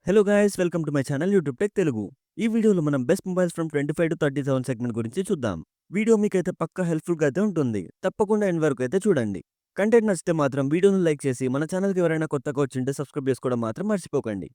Hello guys, welcome to my channel YouTube tech Telugu. ఈ వీడియోలో మనం best mobiles from 25 to 37 segment గురించి చూద్దాం. వీడియో మీకైతే పక్కా హెల్ప్ఫుల్గా అయితే ఉంటుంది. తప్పకుండా ఎండ్ వరకు అయితే చూడండి. కంటెంట్ నచ్చితే మాత్రం వీడియోను లైక్ చేసి మన ఛానల్కి ఎవరైనా కొత్తగా వచ్చింటే సబ్స్క్రైబ్ చేసుకోవడం మాత్రం మర్చిపోకండి.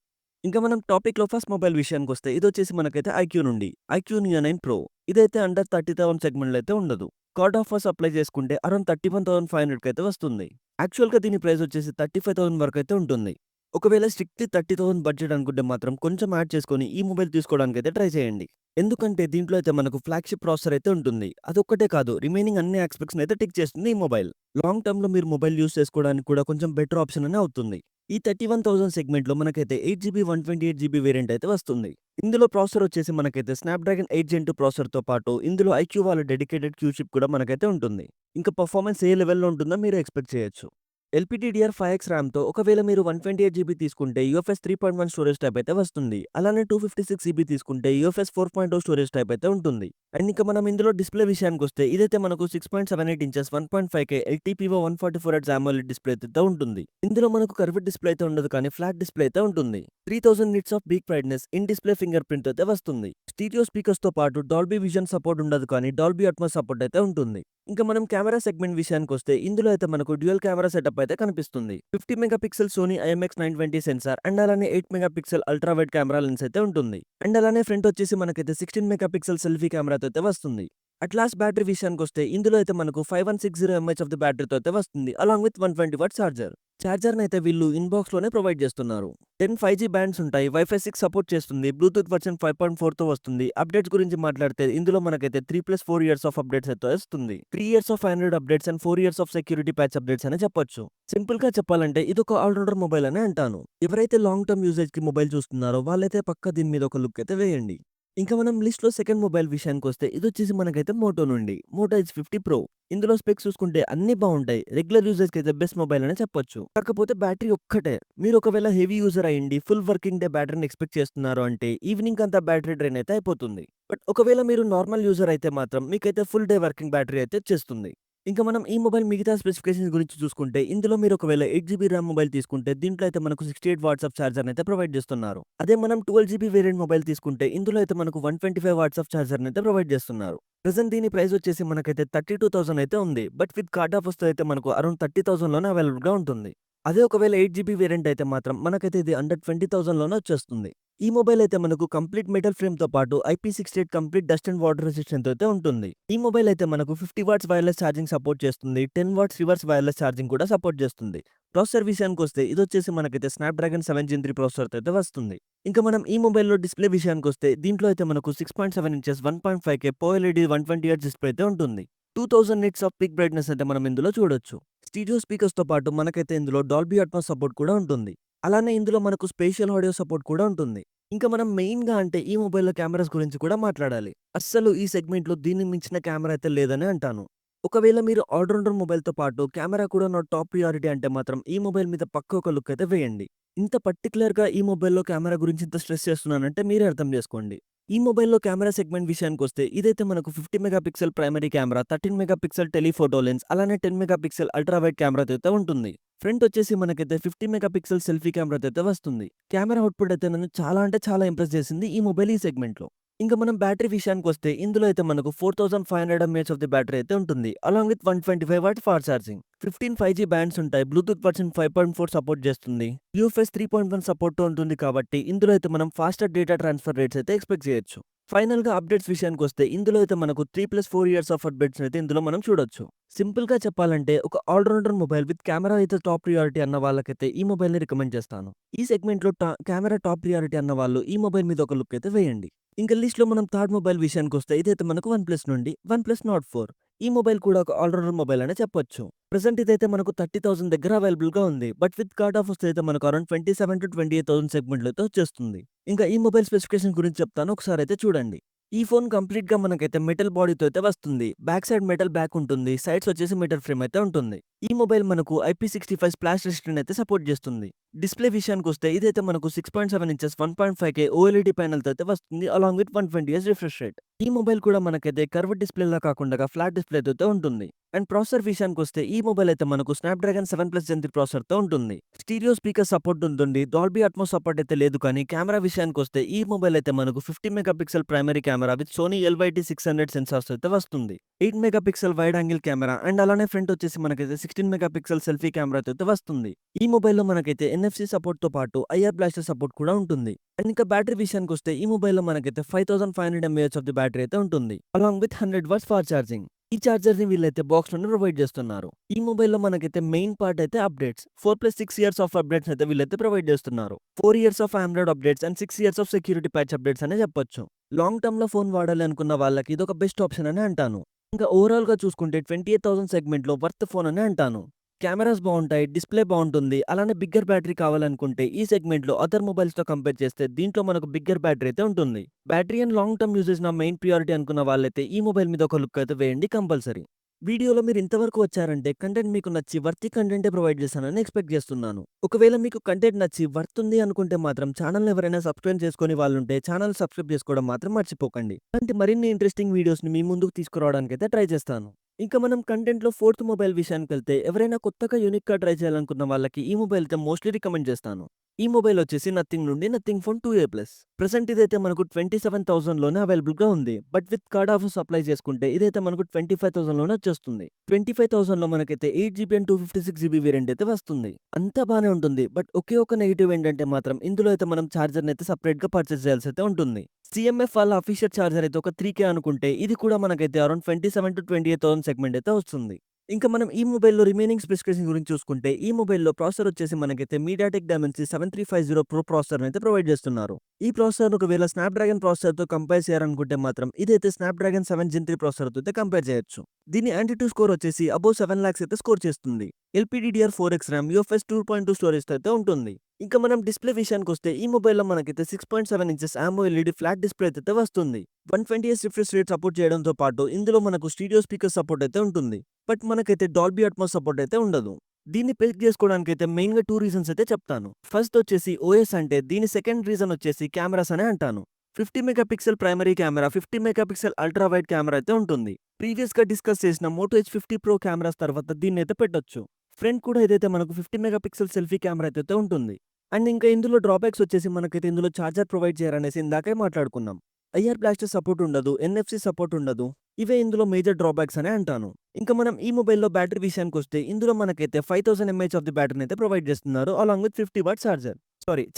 ఇంకా మనం టాపిక్లో ఫస్ట్ మొబైల్ విషయానికి వస్తే ఇది వచ్చేసి మనకైతే ఐక్యూ నుండి ఐక్యూ నియో 9 ప్రో. ఇదైతే అండర్ 30,000 సెగ్మెంట్లో అయితే ఉండదు. కార్డ్ ఆఫర్స్ అప్లై చేసుకుంటే అరౌండ్ 31,500కి అయితే వస్తుంది. యాక్చువల్గా దీని ప్రైస్ వచ్చేసి 35,000 వరకు అయితే ఉంటుంది. ఒకవేళ స్ట్రిక్ట్‌లీ 30,000 బడ్జెట్ అనుకుంటే మాత్రం కొంచెం యాడ్ చేసుకొని ఈ మొబైల్ తీసుకోవడానికైతే ట్రై చేయండి. ఎందుకంటే దీంట్లో అయితే మనకు ఫ్లాగ్‌షిప్ ప్రాసెసర్ అయితే ఉంటుంది. అదొక్కటే కాదు, రిమైనింగ్ అన్ని యాస్పెక్ట్స్‌ని అయితే టిక్ చేస్తుంది ఈ మొబైల్. లాంగ్ టర్మ్‌లో మీరు మొబైల్ యూజ్ చేసుకోవడానికి కూడా కొంచెం బెటర్ ఆప్షన్ అనే అవుతుంది. ఈ 31,000 సెగ్మెంట్‌లో మనకైతే 8 జీబీ 128 జీబీ వేరియంట్ అయితే వస్తుంది. ఇందులో ప్రాసెసర్ వచ్చేసి మనకైతే స్నాప్‌డ్రాగన్ 8 జెన్ 2 ప్రాసెసర్‌తో పాటు ఇందులో ఐక్యూ వాళ్ళ డెడికేటెడ్ క్యూ చిప్ కూడా మనకైతే ఉంటుంది. ఇంకా పర్ఫార్మెన్స్ ఏ లెవెల్‌లో ఉంటుందో మీరు ఎక్స్‌పెక్ట్ చేయొచ్చు. LPDDR5X ర్యామ్‌తో ఒకవేళ మీరు 128 జీబీ తీసుకుంటే యూఎఫ్ఎస్ 3.1 స్టోరేజ్ టైప్ అయితే వస్తుంది. అలానే 256 జీబీ తీసుకుంటే యూఎఫ్ఎస్ 4.0 స్టోరేజ్ టైప్ అయితే ఉంటుంది. అండ్ ఇంకా మనం ఇందులో డిస్‌ప్లే విషయానికొస్తే ఇదైతే మనకు 6.78 inches 1.5K LTPO 144 hertz AMOLED display అయితే ఉంటుంది. ఇందులో మనకు కర్వ్డ్ డిస్‌ప్లే అయితే ఉండదు, కానీ ఫ్లాట్ డిస్‌ప్లే అయితే ఉంటుంది. 3000 nits off peak brightness, in display finger print అయితే వస్తుంది. స్టీరియో స్పీకర్స్‌తో పాటు డాల్బీ విజన్ సపోర్ట్ ఉండదు, కానీ డాల్బీ అట్మాస్ సపోర్ట్ అయితే ఉంటుంది. ఇంకా మనం కెమెరా సెగ్మెంట్ విషయానికొస్తే ఇందులో అయితే మనకు డ్యూయల్ కెమెరా సెటప్ అయితే కనిపిస్తుంది. 50 megapixel Sony IMX920 censor and అలానే 8 megapixel ultra wide camera lens అయితే ఉంటుంది. అండ్ అలానే ఫ్రంట్ వచ్చేసి మనకైతే 16 మెగాపిక్సెల్ సెల్ఫీ కెమెరాతో అయితే వస్తుంది. అట్లాస్ బ్యాటరీ విషయానికొస్తే ఇందులో అయితే మనకు 5160 mAh ఆఫ్ ది బ్యాటరీతో అయితే వస్తుంది, అలాంగ్ విత్ 120 వాట్ ఛార్జర్. ఛార్జర్‌నైతే వీళ్ళు ఇన్‌బాక్స్‌లోనే ప్రొవైడ్ చేస్తున్నారు. 10 5G బ్యాండ్స్ ఉంటాయి. వైఫై 6 సపోర్ట్ చేస్తుంది. బ్లూటూత్ వర్షన్ 5.4తో వస్తుంది. అప్డేట్స్ గురించి మాట్లాడితే ఇందులో మనకైతే 3+4 ఇయర్స్ ఆఫ్ అప్డేట్స్ అయితే వస్తుంది. 3 years of Android updates and 4 years of security patch updates అనే చెప్పొచ్చు. సింపుల్‌గా చెప్పాలంటే ఇదొక ఆల్ రౌండర్ మొబైల్ అనే అంటాను. ఎవరైతే లాంగ్ టర్మ్ యూసేజ్‌కి మొబైల్ చూస్తున్నారో వాళ్ళైతే పక్కా దీని మీద ఒక లుక్ అయితే వేయండి. ఇంకా మనం లిస్ట్‌లో సెకండ్ మొబైల్ విషయానికొస్తే ఇదొచ్చేసి మనకైతే మోటో నుండి మోటో H50 ప్రో. ఇందులో స్పెక్స్ చూసుకుంటే అన్నీ బావుంటాయి. రెగ్యులర్ యూజర్స్‌కి అయితే బెస్ట్ మొబైల్ అనే చెప్పొచ్చు. కాకపోతే బ్యాటరీ ఒక్కటే. మీరు ఒకవేళ హెవీ యూజర్ అయ్యుండి ఫుల్ వర్కింగ్ డే బ్యాటరీని ఎక్స్‌పెక్ట్ చేస్తున్నారు అంటే ఈవినింగ్ అంతా బ్యాటరీ డ్రైన్ అయితే అయిపోతుంది. బట్ ఒకవేళ మీరు నార్మల్ యూజర్ అయితే మాత్రం మీకైతే ఫుల్ డే వర్కింగ్ బ్యాటరీ అయితే వచ్చేస్తుంది. ఇంకా మనం ఈ మొబైల్ మిగతా స్పెసిఫికేషన్స్ గురించి చూసుకుంటే ఇందులో మీరు ఒకవేళ 8 జీబీ ర్యామ్ మొబైల్ తీసుకుంటే దీంట్లో అయితే మనకు 68 వాట్స్ ఆఫ్ ఛార్జర్‌ని అయితే ప్రొవైడ్ చేస్తున్నారు. అదే మనం 12 జీబీ వేరియంట్ మొబైల్ తీసుకుంటే ఇందులో అయితే మనకు 125 వాట్స్ ఆఫ్ ఛార్జర్‌ని అయితే ప్రొవైడ్ చేస్తున్నారు. ప్రెజెంట్ దీని ప్రైస్ వచ్చేసి మనకైతే 32,000 అయితే ఉంది. బట్ విత్ కార్డ్ ఆఫర్స్‌తో అయితే మనకు అరౌండ్ 30,000లోనే అవైలబుల్‌గా ఉంటుంది. అదే ఒకవేళ 8 జీబీ వేరియంట్ అయితే మాత్రం మనకైతే ఇది అండర్ 20,000లోనే వచ్చేస్తుంది. ఈ మొబైల్ అయితే మనకు కంప్లీట్ మెటల్ ఫ్రేమ్‌తో పాటు IP68 complete dust and water రెసిస్టెంట్‌తో అయితే ఉంటుంది. ఈ మొబైల్ అయితే మనకు 50 వాట్స్ వైర్‌లెస్ ఛార్జింగ్ సపోర్ట్ చేస్తుంది. 10 వాట్స్ రివర్స్ వైర్‌లెస్ ఛార్జింగ్ కూడా సపోర్ట్ చేస్తుంది. ప్రాసెసర్ విషయానికొస్తే ఇదొచ్చేసి మనకైతే స్నాప్‌డ్రాగన్ 7 జెన్ 3 ప్రాసెసర్‌తో అయితే వస్తుంది. ఇంకా మనం ఈ మొబైల్‌లో డిస్‌ప్లే విషయానికొస్తే దీంట్లో అయితే మనకు 6.7 inches 1.5K OLED 120 hertz display అయితే ఉంటుంది. 2000 నిట్స్ ఆఫ్ పీక్ బ్రైట్‌నెస్ అయితే మనం ఇందులో చూడొచ్చు. స్టీరియో స్పీకర్స్‌తో పాటు మనకైతే ఇందులో డాల్బీ అట్మాస్ సపోర్ట్ కూడా ఉంటుంది. అలానే ఇందులో మనకు స్పేషియల్ ఆడియో సపోర్ట్ కూడా ఉంటుంది. ఇంకా మనం మెయిన్‌గా అంటే ఈ మొబైల్‌లో కెమెరాస్ గురించి కూడా మాట్లాడాలి. అస్సలు ఈ సెగ్మెంట్‌లో దీన్ని మించిన కెమెరా అయితే లేదనే అంటాను. ఒకవేళ మీరు ఆల్ రౌండర్ మొబైల్‌తో పాటు కెమెరా కూడా నా టాప్ ప్రియారిటీ అంటే మాత్రం ఈ మొబైల్ మీద పక్కా ఒక లుక్ అయితే వేయండి. ఇంత పర్టిక్యులర్‌గా ఈ మొబైల్‌లో కెమెరా గురించి ఇంత స్ట్రెస్ చేస్తున్నానంటే మీరే అర్థం చేసుకోండి. ఈ మొబైల్‌లో కెమెరా సెగ్మెంట్ విషయానికొస్తే ఇదైతే మనకు 50 megapixel primary camera, 13 megapixel telephoto lens, అలానే 10 మెగాపిక్సెల్ అల్ట్రా వైడ్ కెమెరాతో అయితే ఉంటుంది. ఫ్రంట్ వచ్చేసి మనకైతే 50 మెగాపిక్సెల్ సెల్ఫీ కెమెరాతో అయితే వస్తుంది. కెమెరా అవుట్‌పుట్ అయితే నన్ను చాలా అంటే చాలా ఇంప్రెస్ చేసింది ఈ మొబైల్ ఈ సెగ్మెంట్‌లో. ఇంకా మనం బ్యాటరీ విషయానికొస్తే ఇందులో అయితే మనకు 4500 mAh ఆఫ్ ది బ్యాటరీ అయితే ఉంటుంది. Along with 125 watt fast charging. 15 5G bands ఉంటాయి. బ్లూటూత్ వర్షన్ 5.4 సపోర్ట్ చేస్తుంది. యూఎఫ్ఎస్ 3.1 సపోర్ట్‌తో ఉంటుంది కాబట్టి ఇందులో అయితే మనం ఫాస్టర్ డేటా ట్రాన్స్‌ఫర్ రేట్స్ అయితే ఎక్స్‌పెక్ట్ చేయొచ్చు. ఫైనల్‌గా అప్డేట్స్ విషయానికొస్తే ఇందులో అయితే మనకు 3+4 ఇయర్స్ ఆఫ్ అప్డేట్స్‌ని అయితే ఇందులో మనం చూడొచ్చు. సింపుల్‌గా చెప్పాలంటే ఒక all rounder mobile with camera అయితే టాప్ ప్రియారిటీ అన్న వాళ్ళకైతే ఈ మొబైల్‌ని రికమెండ్ చేస్తాను. ఈ సెగ్మెంట్‌లో కెమెరా టాప్ ప్రియారిటీ అన్న వాళ్ళు ఈ మొబైల్ మీద ఒక లుక్ అయితే వేయండి. ఇంకా లిస్ట్‌లో మనం థర్డ్ మొబైల్ విషయానికొస్తే ఇదైతే మనకు వన్‌ప్లస్ నుండి వన్‌ప్లస్ నార్డ్ 4. ఈ మొబైల్ కూడా ఒక ఆల్ రౌండర్ మొబైల్ అనే చెప్పొచ్చు. ప్రెజెంట్ ఇదైతే మనకు 30,000 దగ్గర అవైలబుల్‌గా ఉంది. బట్ విత్ కార్డ్ ఆఫర్స్ అయితే మనకు అరౌండ్ 27,000-28,000 సెగ్మెంట్‌లో అయితే వచ్చేస్తుంది. ఇంకా ఈ మొబైల్ స్పెసిఫికేషన్ గురించి చెప్తాను, ఒకసారి అయితే చూడండి. ఈ ఫోన్ కంప్లీట్‌గా మనకైతే మెటల్ బాడీతో అయితే వస్తుంది. బ్యాక్ సైడ్ మెటల్ బ్యాక్ ఉంటుంది. సైడ్స్ వచ్చేసి మెటల్ ఫ్రేమ్ అయితే ఉంటుంది. ఈ మొబైల్ మనకు IP65 స్ప్లాష్ రెసిస్టెంట్ అయితే సపోర్ట్ చేస్తుంది. డిస్‌ప్లే విషయానికొస్తే ఇదైతే మనకు 6.7 ఇంచెస్ 1.5K ఓఎల్ఈడీ ప్యానెల్‌తో అయితే వస్తుంది. Along with 120 hertz refresh rate. ఈ మొబైల్ కూడా మనకైతే కర్వ్డ్ డిస్‌ప్లేలా కాకుండా ఫ్లాట్ డిస్‌ప్లేతో అయితే ఉంటుంది. అండ్ ప్రాసెసర్ విషయానికొస్తే ఈ మొబైల్ అయితే మనకు స్నాప్‌డ్రాగన్ 7 ప్లస్ జెన్ 3 ప్రాసెసర్‌తో ఉంటుంది. స్టీరియో స్పీకర్ సపోర్ట్ ఉంటుంది. డాల్బీ అట్మాస్ సపోర్ట్ అయితే లేదు కానీ కెమెరా విషయానికొస్తే ఈ మొబైల్ అయితే మనకు 50 megapixel primary camera with Sony LYT600 sensors అయితే వస్తుంది. 8 megapixel wide angle camera and అలానే ఫ్రంట్ వచ్చేసి మనకైతే 16 మెగాపిక్సెల్ సెల్ఫీ కెమెరాతో అయితే వస్తుంది. ఈ మొబైల్‌లో మనకైతే ఎన్ఎఫ్‌సి సపోర్ట్‌తో పాటు ఐఆర్ బ్లాస్టర్ సపోర్ట్ కూడా ఉంటుంది. అండ్ ఇంకా బ్యాటరీ విషయానికొస్తే ఈ మొబైల్‌లో మనకైతే 5500 ఎంఏహెచ్ ఆఫ్ ది బ్యాటరీ అయితే ఉంటుంది. Along with 100 watts fast charging. ఈ చార్జర్‌ని వీళ్ళైతే బాక్స్‌లోనే ప్రొవైడ్ చేస్తున్నారు. ఈ మొబైల్‌లో మనకైతే మెయిన్ పార్ట్ అయితే అప్డేట్స్. 4+6 ఇయర్స్ ఆఫ్ అప్డేట్స్ అయితే వీళ్ళైతే ప్రొవైడ్ చేస్తున్నారు. 4 years of Android updates and 6 years of security patch updates అనే చెప్పొచ్చు. లాంగ్ టర్మ్‌లో ఫోన్ వాడాలి అనుకున్న వాళ్ళకి ఇదొక బెస్ట్ ఆప్షన్ అనే అంటాను. ఇంకా ఓవరాల్‌గా చూసుకుంటే 28,000 సెగ్మెంట్‌లో వర్త్ ఫోన్ అనే అంటాను. కెమెరాస్ బావుంటాయి. డిస్‌ప్లే బావుంటుంది. అలానే బిగ్గర్ బ్యాటరీ కావాలనుకుంటే ఈ సెగ్మెంట్‌లో అదర్ మొబైల్స్‌తో కంపేర్ చేస్తే దీంట్లో మనకు బిగ్గర్ బ్యాటరీ అయితే ఉంటుంది. Battery and long term usage నా మెయిన్ ప్రియారిటీ అనుకున్న వాళ్ళైతే ఈ మొబైల్ మీద ఒక లుక్ అయితే వేయండి కంపల్సరీ. వీడియోలో మీరు ఇంతవరకు వచ్చారంటే కంటెంట్ మీకు నచ్చి వర్తీ కంటెంటే ప్రొవైడ్ చేశానని ఎక్స్‌పెక్ట్ చేస్తున్నాను. ఒకవేళ మీకు కంటెంట్ నచ్చి వర్త్ ఉంది అనుకుంటే మాత్రం ఛానల్‌ని ఎవరైనా సబ్‌స్క్రైబ్ చేసుకొని వాళ్ళుంటే ఛానల్ సబ్‌స్క్రైబ్ చేసుకోవడం మాత్రం మర్చిపోకండి. ఇలాంటి మరిన్ని ఇంట్రెస్టింగ్ వీడియోస్‌ని మీ ముందుకు తీసుకురావడానికైతే ట్రై చేస్తాను. ఇంకా మనం కంటెంట్‌లో ఫోర్త్ మొబైల్ విషయానికెళ్తే ఎవరైనా కొత్తగా యూనిక్‌గా ట్రై చేయాలనుకున్న వాళ్ళకి ఈ మొబైల్ అయితే మోస్ట్‌లీ రికమెండ్ చేస్తాను. ఈ మొబైల్ వచ్చేసి నథింగ్ నుండి nothing phone 2A plus. Present ఇదైతే మనకు 27,000లోనే అవైలబుల్‌గా ఉంది. But with card offers apply చేసుకుంటే ఇదైతే మనకు 25,000లోనే వచ్చేస్తుంది. 25,000లో మనకైతే 8 జీబీ అండ్ 256 జీబీ వేరియంట్ అయితే వస్తుంది. అంతా బానే ఉంటుంది. బట్ ఒకే ఒక నెగెటివ్ ఏంటంటే మాత్రం ఇందులో అయితే మనం చార్జర్‌ని అయితే సెపరేట్‌గా పర్చేస్ చేయాల్సి అయితే ఉంటుంది. సీఎంఎఫ్ వాళ్ళ అఫీషియల్ చార్జర్ అయితే ఒక 3K అనుకుంటే ఇది కూడా మనకైతే అరౌండ్ 27,000-28,000 సెగ్మెంట్ అయితే వస్తుంది. ఇంకా మనం ఈ మొబైల్‌లో రిమైనింగ్ స్పెసిఫికేషన్ గురించి చూసుకుంటే ఈ మొబైల్‌లో ప్రాసెసర్ వచ్చేసి మనకైతే మీడియాటెక్ డైమెన్సిటీ 7350 ప్రో ప్రాసెసర్‌ని అయితే ప్రొవైడ్ చేస్తున్నారు. ఈ ప్రాసెసర్‌ని ఒకవేళ స్నాప్‌డ్రాగన్ ప్రాసెసర్‌తో కంపేర్ చేయాలనుకుంటే మాత్రం ఇదైతే స్నాప్‌డ్రాగన్ 7 జెన్ 3 ప్రాసెసర్‌తో అయితే కంపేర్ చేయొచ్చు. దీని యాంటిట్యూడ్ స్కోర్ వచ్చేసి అబోవ్ 7 లాక్స్ అయితే స్కోర్ చేస్తుంది. LPDDR4X ర్యామ్, యూఎఫ్ఎస్ 2.2 స్టోరేజ్‌తో అయితే ఉంటుంది. ఇంకా మనం డిస్‌ప్లే విషయానికొస్తే ఈ మొబైల్‌లో మనకైతే 6.7 ఇంచెస్ AMOLED ఫ్లాట్ డిస్‌ప్లే అయితే వస్తుంది. 120 హెర్ట్జ్ రిఫ్రెష్ రేట్ సపోర్ట్ చేయడంతో పాటు ఇందులో మనకు స్టీరియో స్పీకర్ సపోర్ట్ అయితే ఉంటుంది. బట్ మనకైతే డాల్బీ అట్మాస్ సపోర్ట్ అయితే ఉండదు. దీన్ని పిక్ చేసుకోవడానికైతే మెయిన్‌గా 2 రీజన్స్ అయితే చెప్తాను. ఫస్ట్ వచ్చేసి ఓఎస్ అంటే దీని సెకండ్ రీజన్ వచ్చేసి కెమెరాస్ అనే అంటాను. 50 megapixel primary camera, 50 megapixel ultra wide camera అయితే ఉంటుంది. ప్రీవియస్‌గా డిస్కస్ చేసిన మోటో H50 ప్రో కెమెరాస్ తర్వాత దీన్నైతే పెట్టొచ్చు. ఫ్రంట్ కూడా ఏదైతే మనకు 50 మెగాపిక్సెల్ సెల్ఫీ కెమెరా అయితే ఉంటుంది. అండ్ ఇంకా ఇందులో డ్రాబ్యాక్స్ వచ్చేసి మనకైతే ఇందులో చార్జర్ ప్రొవైడ్ చేయరనేసి ఇందాకే మాట్లాడుకున్నాం. ఐఆర్ బ్లాస్టర్ సపోర్ట్ ఉండదు. ఎన్ఎఫ్‌సి సపోర్ట్ ఉండదు. ఇవే ఇందులో మేజర్ డ్రాబ్యాక్స్ అనే అంటాను. ఇంకా మనం ఈ మొబైల్‌లో బ్యాటరీ విషయానికొస్తే ఇందులో మనకైతే 5000 ఎంఏహెచ్ ఆఫ్ ది బ్యాటరీని అయితే ప్రొవైడ్ చేస్తున్నారు. Along with 50 what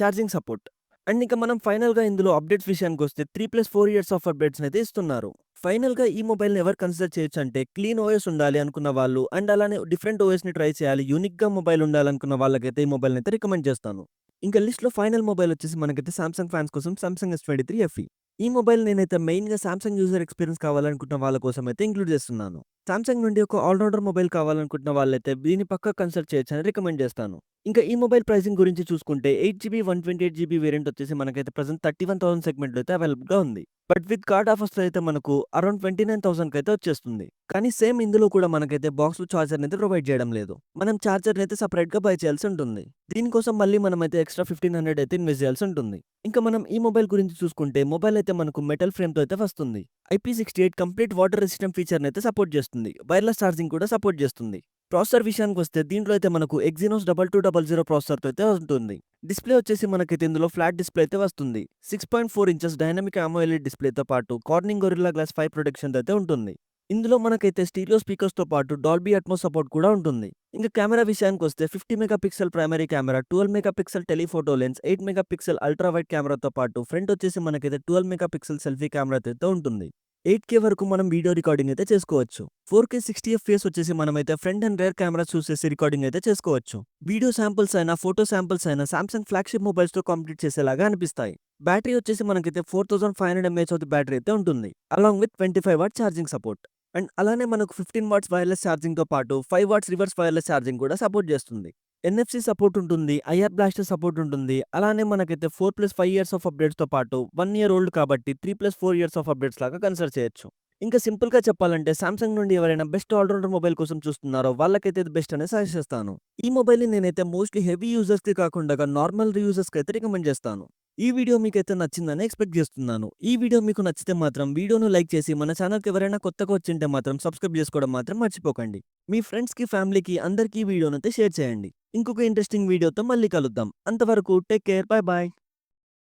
charging support. And ఇంకా మనం ఫైనల్‌గా ఇందులో అప్డేట్స్ విషయానికొస్తే 3+4 ఇయర్స్ ఆఫ్ అప్డేట్స్‌ని అయితే ఇస్తున్నారు. ఫైనల్‌గా ఈ మొబైల్‌ని ఎవరు కన్సిడర్ చేయొచ్చంటే క్లీన్ ఓఎస్ ఉండాలి అనుకున్న వాళ్ళు అండ్ అలానే డిఫరెంట్ ఓఎస్‌ని ట్రై చేయాలి. యూనిక్‌గా మొబైల్ ఉండాలనుకున్న వాళ్ళకైతే ఈ మొబైల్‌ని అయితే రికమెండ్ చేస్తాను. ఇంకా లిస్ట్‌లో ఫైనల్ మొబైల్ వచ్చేసి మనకైతే సామ్సంగ్ ఫ్యాన్స్ కోసం సామ్సంగ్ S23 FE. ఈ మొబైల్ నేనైతే మెయిన్‌గా సామ్సంగ్ యూజర్ ఎక్స్‌పీరియన్స్ కావాలనుకుంటున్న వాళ్ళ కోసం అయితే ఇంక్లూడ్ చేస్తున్నాను. సామ్సంగ్ నుండి ఒక ఆల్ రౌండర్ మొబైల్ కావాలనుకుంటున్న వాళ్ళైతే దీన్ని పక్కా కన్సిడర్ చేయొచ్చని రికమెండ్ చేస్తాను. ఇంకా ఈ మొబైల్ ప్రైసింగ్ గురించి చూసుకుంటే 8 జీబీ 128 జీబీ వేరియంట్ వచ్చేసి మనకైతే ప్రెజెంట్ 31,000 సెగ్మెంట్‌లో అయితే అవైలబుల్‌గా ఉంది. బట్ విత్ కార్డ్ ఆఫర్స్‌తో అయితే మనకు అరౌండ్ 29,000కి అయితే వచ్చేస్తుంది. కానీ సేమ్ ఇందులో కూడా మనకైతే బాక్స్‌లో చార్జర్‌ని అయితే ప్రొవైడ్ చేయడం లేదు. మనం చార్జర్‌ని అయితే సెపరేట్‌గా బై చేయాల్సి ఉంటుంది. దీనికోసం మళ్ళీ మనమైతే ఎక్స్‌ట్రా 1500 అయితే ఇన్వెస్ట్ చేయాల్సి ఉంటుంది. ఇంకా మనం ఈ మొబైల్ గురించి చూసుకుంటే మొబైల్ అయితే మనకు మెటల్ ఫ్రేమ్‌తో అయితే వస్తుంది. IP68 కంప్లీట్ వాటర్ రెసిస్టెంట్ ఫీచర్‌ని అయితే సపోర్ట్ చేస్తుంది. వైర్‌లెస్ ఛార్జింగ్ కూడా సపోర్ట్ చేస్తుంది. ప్రాసెసర్ విషయానికొస్తే దీంట్లో అయితే మనకు ఎగ్జినోస్ 2200 ప్రాసెసర్‌తో అయితే ఉంటుంది. డిస్‌ప్లే వచ్చేసి మనకైతే ఇందులో ఫ్లాట్ డిస్‌ప్లే అయితే వస్తుంది. 6.4 ఇంచెస్ డైనమిక్ AMOLED డిస్‌ప్లేతో పాటు కార్నింగ్ గొరిల్లా గ్లాస్ 5 ప్రొటెక్షన్‌తో అయితే ఉంటుంది. ఇందులో మనకైతే స్టీరియో స్పీకర్స్‌తో పాటు డాల్బీ అట్మాస్ సపోర్ట్ కూడా ఉంటుంది. ఇంకా కెమెరా విషయానికొస్తే 50 megapixel primary camera, 12 megapixel telephoto lens, 8 megapixel ultra wide కెమెరాతో పాటు ఫ్రంట్ వచ్చేసి మనకైతే 12 మెగాపిక్సెల్ సెల్ఫీ కెమెరాతో అయితే ఉంటుంది. 8K వరకు మనం వీడియో రికార్డింగ్ అయితే చేసుకోవచ్చు. 4K 60 ఎఫ్‌పిఎస్ వచ్చేసి మనమైతే front and rare cameras use చేసి రికార్డింగ్ అయితే చేసుకోవచ్చు. వీడియో శాంపిల్స్ అయినా, ఫోటో శాంపిల్స్ అయినా సామ్సంగ్ ఫ్లాగ్‌షిప్ మొబైల్స్‌తో కంప్లీట్ చేసేలాగా అనిపిస్తాయి. బ్యాటరీ వచ్చేసి మనకైతే 4500 ఎంఏహెచ్ ఆఫ్ ది బ్యాటరీ అయితే ఉంటుంది. Along with 25 what charging support. And అలానే మనకు 15 వాట్స్ వైర్‌లెస్ ఛార్జింగ్‌తో పాటు 5 వాట్స్ రివర్స్ వైర్‌లెస్ ఛార్జింగ్ కూడా సపోర్ట్ చేస్తుంది. ఎన్ఎఫ్‌సి సపోర్ట్ ఉంటుంది. ఐఆర్ బ్లాస్టర్ సపోర్ట్ ఉంటుంది. అలానే మనకైతే 4+5 ఇయర్స్ ఆఫ్ అప్డేట్స్‌తో పాటు 1 ఇయర్ ఓల్డ్ కాబట్టి 3+4 ఇయర్స్ ఆఫ్ అప్డేట్స్ లాగా కన్సిడర్ చేయొచ్చు. ఇంకా సింపుల్‌గా చెప్పాలంటే సామ్‌సంగ్ నుండి ఎవరైనా బెస్ట్ ఆల్ రౌండర్ మొబైల్ కోసం చూస్తున్నారో వాళ్ళకైతే ఇది బెస్ట్ అనే సజెస్ట్ చేస్తాను. ఈ మొబైల్‌ని నేనైతే మోస్ట్‌లీ హెవీ యూజర్స్‌కి కాకుండా నార్మల్ యూజర్స్‌కైతే రికమెండ్ చేస్తాను. ఈ వీడియో మీకైతే నచ్చిందని ఎక్స్‌పెక్ట్ చేస్తున్నాను. ఈ వీడియో మీకు నచ్చితే మాత్రం వీడియోను లైక్ చేసి మన ఛానెల్‌కి ఎవరైనా కొత్తగా వచ్చింటే మాత్రం సబ్స్క్రైబ్ చేసుకోవడం మాత్రం మర్చిపోకండి. మీ ఫ్రెండ్స్‌కి, ఫ్యామిలీకి అందరికీ ఈ వీడియోనైతే షేర్ చేయండి. ఇంకొక ఇంట్రెస్టింగ్ వీడియోతో మళ్ళీ కలుద్దాం. అంతవరకు టేక్ కేర్. By by.